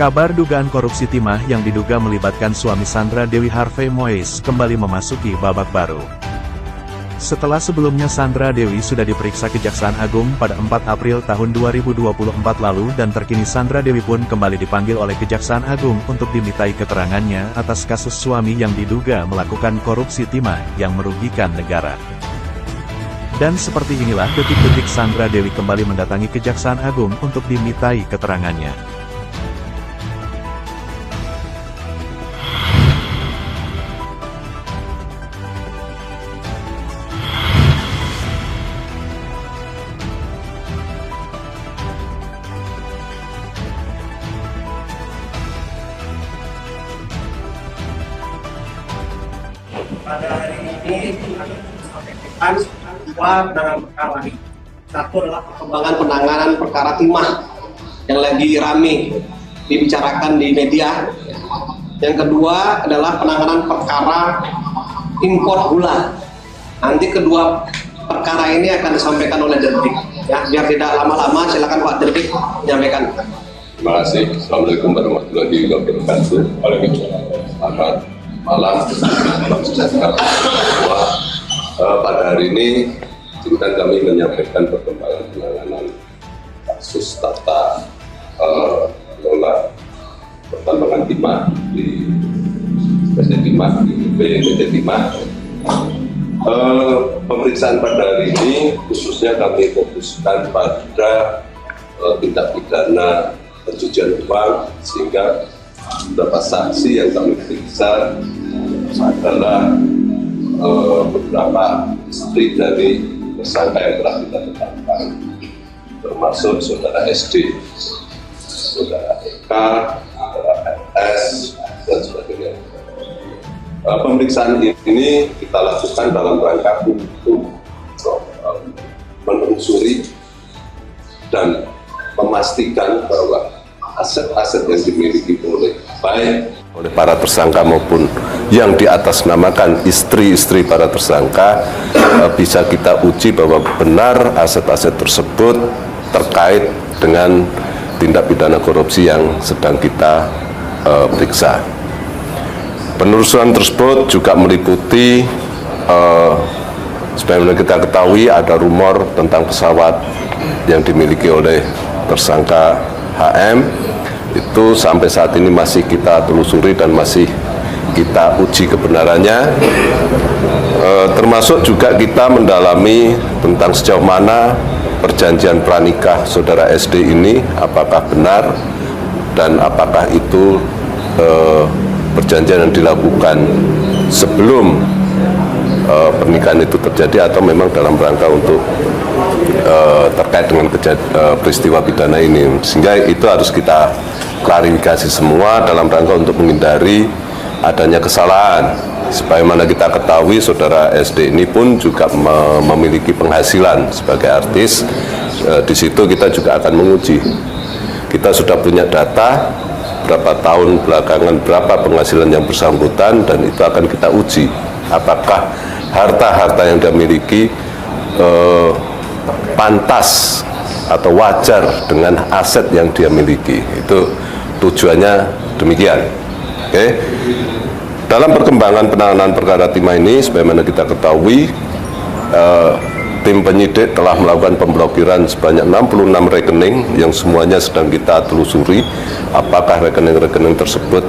Kabar dugaan korupsi timah yang diduga melibatkan suami Sandra Dewi Harvey Moise kembali memasuki babak baru. Setelah sebelumnya Sandra Dewi sudah diperiksa Kejaksaan Agung pada 4 April tahun 2024 lalu dan terkini Sandra Dewi pun kembali dipanggil oleh Kejaksaan Agung untuk dimintai keterangannya atas kasus suami yang diduga melakukan korupsi timah yang merugikan negara. Dan seperti inilah detik-detik Sandra Dewi kembali mendatangi Kejaksaan Agung untuk dimintai keterangannya. Pada hari ini akan dua penanganan perkara ini. Satu adalah perkembangan penanganan perkara timah yang lagi rame dibicarakan di media. Yang kedua adalah penanganan perkara impor gula. Nanti kedua perkara ini akan disampaikan oleh Dirdik. Ya, biar tidak lama-lama, silakan Pak Dirdik menyampaikan. Terima kasih. Assalamualaikum warahmatullahi wabarakatuh. Selamat malam, salam sejahtera. Pada hari ini izinkan kami menyampaikan perkembangan penanganan kasus tata kelola pertambangan timah di PT Timah, di PT Timah. Pemeriksaan pada hari ini khususnya kami fokuskan pada tindak pidana pencucian uang, sehingga beberapa saksi yang kami periksa adalah beberapa istri dari tersangka yang telah kita tetapkan, termasuk saudara SD, saudara EK, saudara RS, dan sebagainya. Pemeriksaan ini kita lakukan dalam rangka untuk menelusuri dan memastikan bahwa aset-aset yang dimiliki oleh para tersangka maupun yang diatasnamakan istri-istri para tersangka bisa kita uji bahwa benar aset-aset tersebut terkait dengan tindak pidana korupsi yang sedang kita periksa. Penelusuran tersebut juga meliputi sebagaimana kita ketahui ada rumor tentang pesawat yang dimiliki oleh tersangka HM. Itu sampai saat ini masih kita telusuri dan masih kita uji kebenarannya, termasuk juga kita mendalami tentang sejauh mana perjanjian pranikah saudara SD ini, apakah benar dan apakah itu perjanjian yang dilakukan sebelum pernikahan itu terjadi atau memang dalam rangka untuk terkait dengan peristiwa pidana ini, sehingga itu harus kita klarifikasi semua dalam rangka untuk menghindari adanya kesalahan. Sebagaimana kita ketahui saudara SD ini pun juga memiliki penghasilan sebagai artis. Di situ kita juga akan menguji. Kita sudah punya data berapa tahun belakangan berapa penghasilan yang bersangkutan, dan itu akan kita uji apakah harta-harta yang dia miliki pantas atau wajar dengan aset yang dia miliki. Itu tujuannya demikian. Oke. Dalam perkembangan penanganan perkara timah ini, sebagaimana kita ketahui, tim penyidik telah melakukan pemblokiran sebanyak 66 rekening yang semuanya sedang kita telusuri apakah rekening-rekening tersebut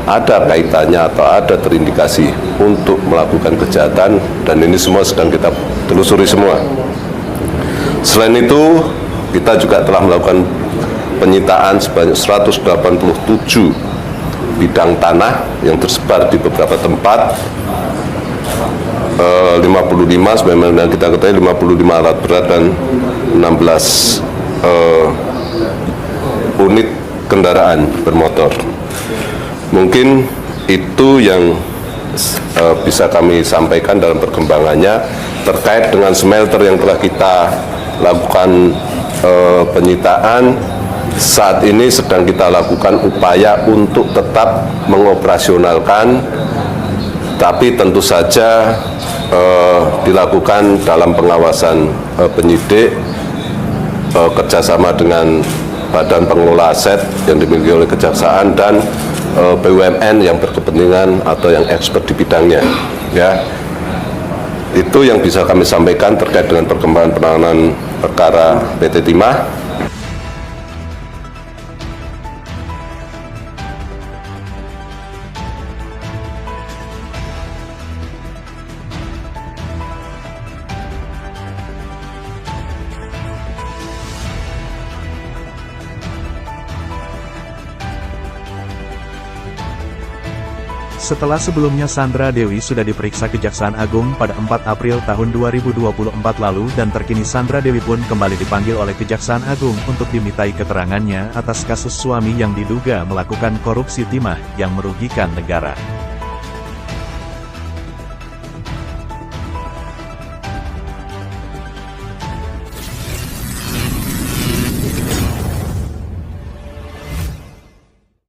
ada kaitannya atau ada terindikasi untuk melakukan kejahatan, dan ini semua sedang kita telusuri semua. Selain itu, kita juga telah melakukan penyitaan sebanyak 187 bidang tanah yang tersebar di beberapa tempat, 55 sebagaimana kita ketahui 55 alat berat dan 16 unit kendaraan bermotor. Mungkin itu yang bisa kami sampaikan dalam perkembangannya terkait dengan smelter yang telah kita lakukan penyitaan. Saat ini sedang kita lakukan upaya untuk tetap mengoperasionalkan, tapi tentu saja dilakukan dalam pengawasan penyidik kerjasama dengan badan pengelola aset yang dimiliki oleh kejaksaan dan BUMN yang berkepentingan atau yang expert di bidangnya. Ya, itu yang bisa kami sampaikan terkait dengan perkembangan penanganan perkara PT Timah. Setelah sebelumnya Sandra Dewi sudah diperiksa Kejaksaan Agung pada 4 April tahun 2024 lalu dan terkini Sandra Dewi pun kembali dipanggil oleh Kejaksaan Agung untuk dimintai keterangannya atas kasus suami yang diduga melakukan korupsi timah yang merugikan negara.